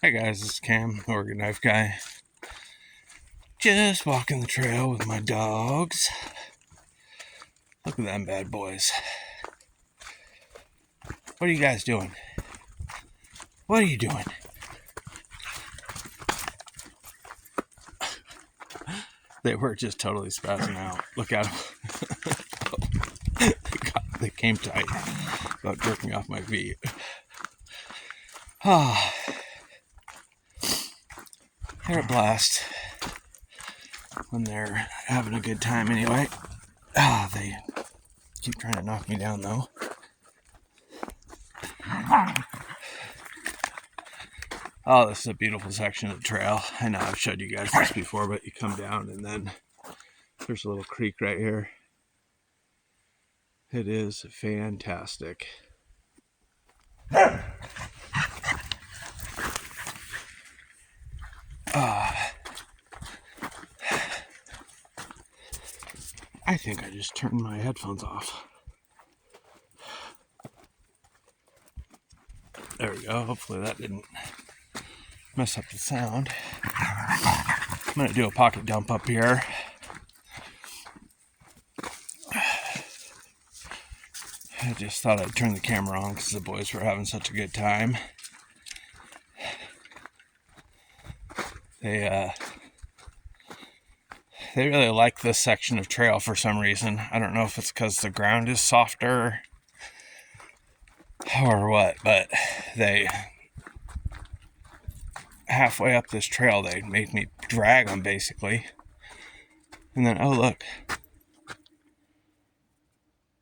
Hi guys, this is Cam, Oregon Knife Guy. Just walking the trail with my dogs. Look at them bad boys. What are you guys doing? What are you doing? They were just totally spazzing out. Look at them. They came tight about jerking off my feet. Ah, they're a blast when they're having a good time anyway. They keep trying to knock me down though. Oh, this is a beautiful section of the trail. I know I've showed you guys this before, but you come down and then there's a little creek right here. It is fantastic. I think I just turned my headphones off. There we go. Hopefully that didn't mess up the sound. I'm going to do a pocket dump up here. I just thought I'd turn the camera on because the boys were having such a good time. They really like this section of trail for some reason. I don't know if it's because the ground is softer or what, but they halfway up this trail they made me drag them basically. And then, oh look,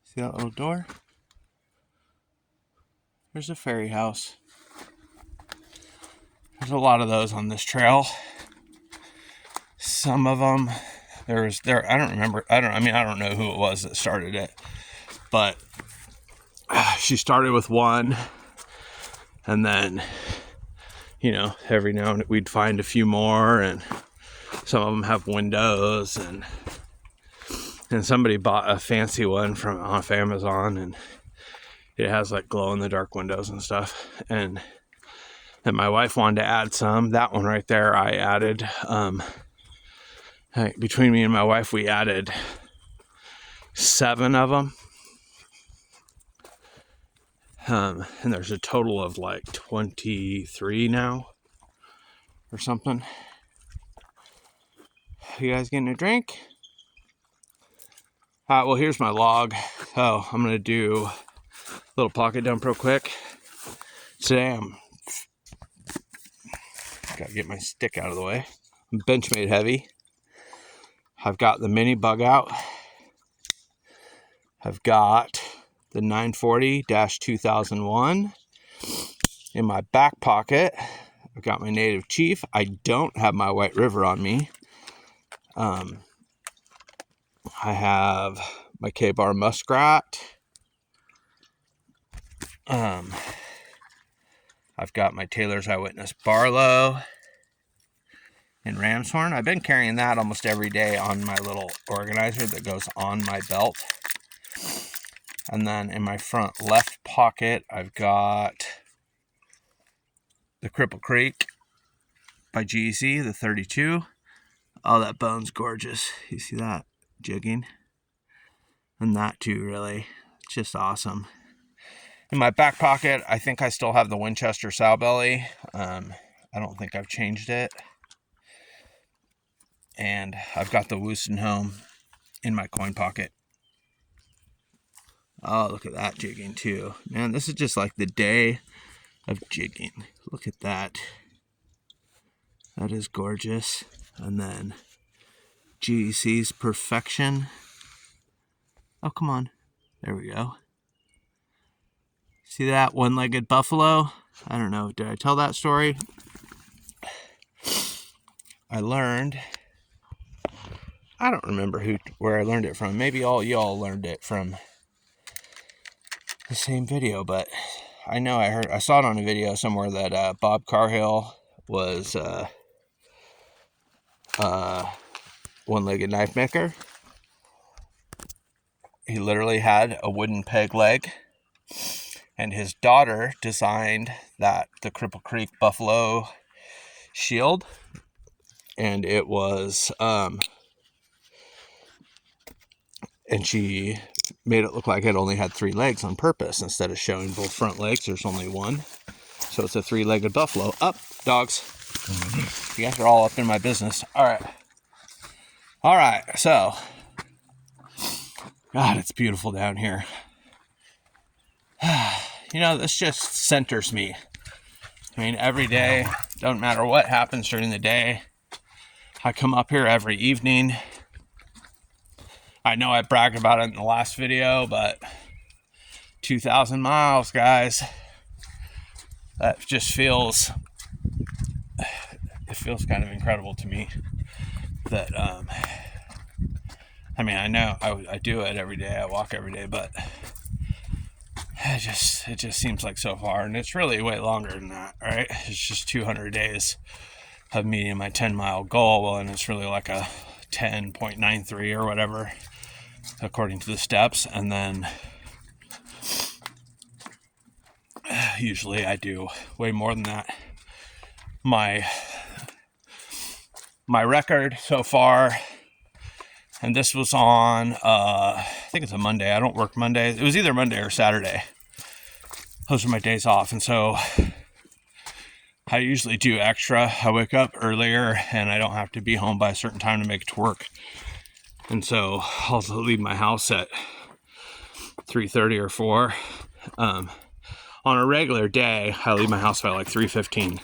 see that little door? There's a fairy house. There's a lot of those on this trail. Some of them, I don't remember, I don't know who it was that started it, but she started with one, and then, every now and then we'd find a few more, and some of them have windows, and somebody bought a fancy one from off Amazon, and it has like glow in the dark windows and stuff, and my wife wanted to add some. That one right there I added. Between me and my wife, we added 7 of them. And there's a total of like 23 now or something. You guys getting a drink? Well, here's my log. Oh, I'm going to do a little pocket dump real quick. Today I'm got to get my stick out of the way. I'm Benchmade heavy. I've got the mini bug out. I've got the 940-2001 in my back pocket. I've got my Native Chief. I don't have my White River on me. I have my K-Bar Muskrat. I've got my Taylor's Eyewitness Barlow in ram's horn. I've been carrying that almost every day on my little organizer that goes on my belt. And then in my front left pocket, I've got the Cripple Creek by GEC, the 32. Oh, that bone's gorgeous. You see that jigging? And that too, really. It's just awesome. In my back pocket, I think I still have the Winchester sow belly. I don't think I've changed it. And I've got the Woostenholme in my coin pocket. Oh, look at that jigging too. Man, this is just like the day of jigging. Look at that. That is gorgeous. And then GEC's Perfection. Oh, come on. There we go. See that one-legged buffalo? I don't know. Did I tell that story? I learned. I don't remember where I learned it from. Maybe all y'all learned it from the same video, but I know I saw it on a video somewhere that Bob Carhill was one-legged knife maker. He literally had a wooden peg leg, and his daughter designed the Cripple Creek buffalo shield, and it was and she made it look like it only had 3 legs on purpose. Instead of showing both front legs, there's only one. So it's a 3-legged buffalo. Up, dogs. You guys are all up in my business. All right, so God, it's beautiful down here. You know, this just centers me. I mean, every day, don't matter what happens during the day, I come up here every evening. I know I bragged about it in the last video, but 2,000 miles, guys. That just feels, it feels kind of incredible to me that, I mean, I know I do it every day. I walk every day, but it just seems like so far, and it's really way longer than that, right? It's just 200 days of meeting my 10-mile goal. Well, and it's really like a 10.93 or whatever, according to the steps. And then usually I do way more than that. My record so far, and this was on, I think it's a Monday. I don't work Mondays. It was either Monday or Saturday. Those are my days off. And so I usually do extra. I wake up earlier and I don't have to be home by a certain time to make it to work. And so I'll leave my house at 3:30 or 4. On a regular day, I leave my house by like 3:15.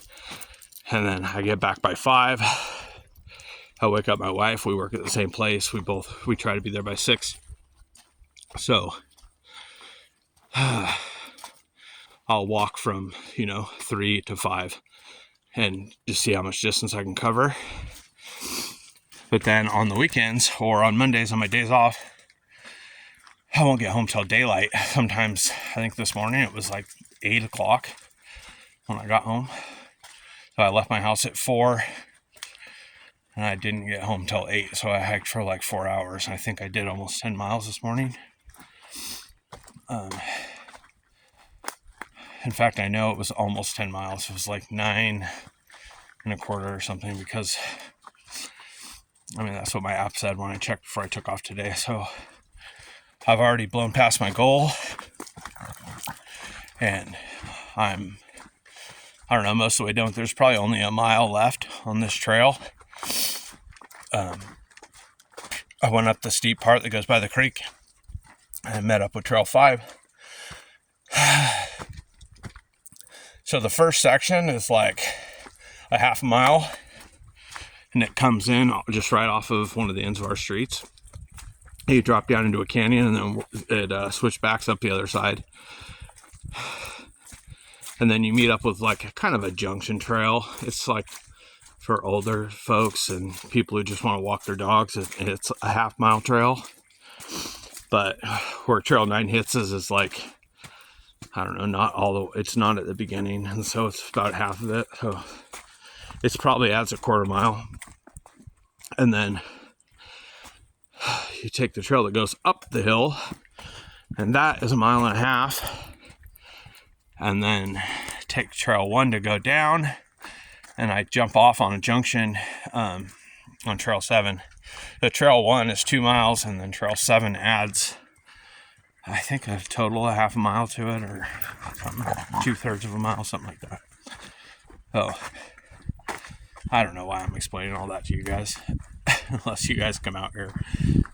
And then I get back by 5. I wake up my wife. We work at the same place. We try to be there by 6. So I'll walk from, 3 to 5 and just see how much distance I can cover. But then on the weekends or on Mondays on my days off, I won't get home till daylight. Sometimes, I think this morning it was like 8 o'clock when I got home. So I left my house at 4 and I didn't get home till 8. So I hiked for like 4 hours. I think I did almost 10 miles this morning. In fact, I know it was almost 10 miles. It was like 9 and a quarter or something, because that's what my app said when I checked before I took off today. So I've already blown past my goal, and I don't know, most of the way down. There's probably only a mile left on this trail. I went up the steep part that goes by the creek and met up with Trail 5. So the first section is like a half a mile, and it comes in just right off of one of the ends of our streets. You drop down into a canyon, and then it switchbacks up the other side. And then you meet up with like kind of a junction trail. It's like for older folks and people who just want to walk their dogs. It's a half-mile trail. But where Trail 9 hits is like, I don't know, it's not at the beginning, and so it's about half of it. So it's probably adds a quarter mile. And then you take the trail that goes up the hill, and that is a mile and a half. And then take Trail 1 to go down, and I jump off on a junction on Trail 7. The Trail 1 is 2 miles, and then Trail 7 adds, I think, a total of half a mile to it, or something, 2/3 of a mile, something like that. Oh, I don't know why I'm explaining all that to you guys. Unless you guys come out here,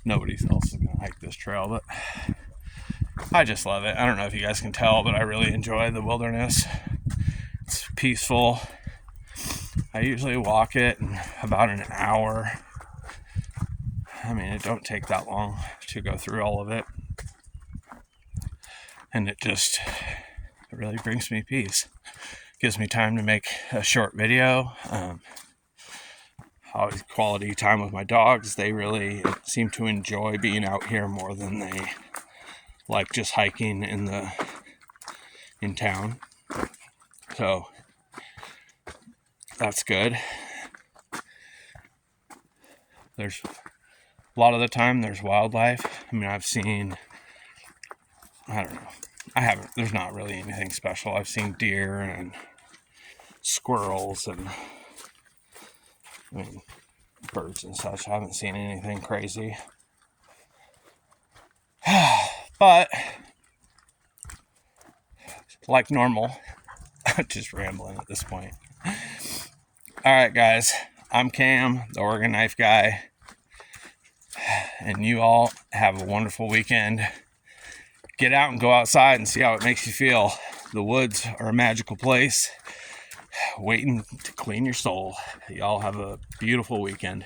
nobody else is going to hike this trail, but I just love it. I don't know if you guys can tell, but I really enjoy the wilderness. It's peaceful. I usually walk it in about an hour. It don't take that long to go through all of it. And it really brings me peace. Gives me time to make a short video. Always quality time with my dogs. They really seem to enjoy being out here more than they like just hiking in town. So that's good. There's a lot of the time there's wildlife. I've seen, I don't know, there's not really anything special. I've seen deer and squirrels and I mean, birds and such. I haven't seen anything crazy. But, like normal, I'm just rambling at this point. Alright, guys. I'm Cam, the Oregon Knife Guy. And you all have a wonderful weekend. Get out and go outside and see how it makes you feel. The woods are a magical place waiting to clean your soul. Y'all have a beautiful weekend.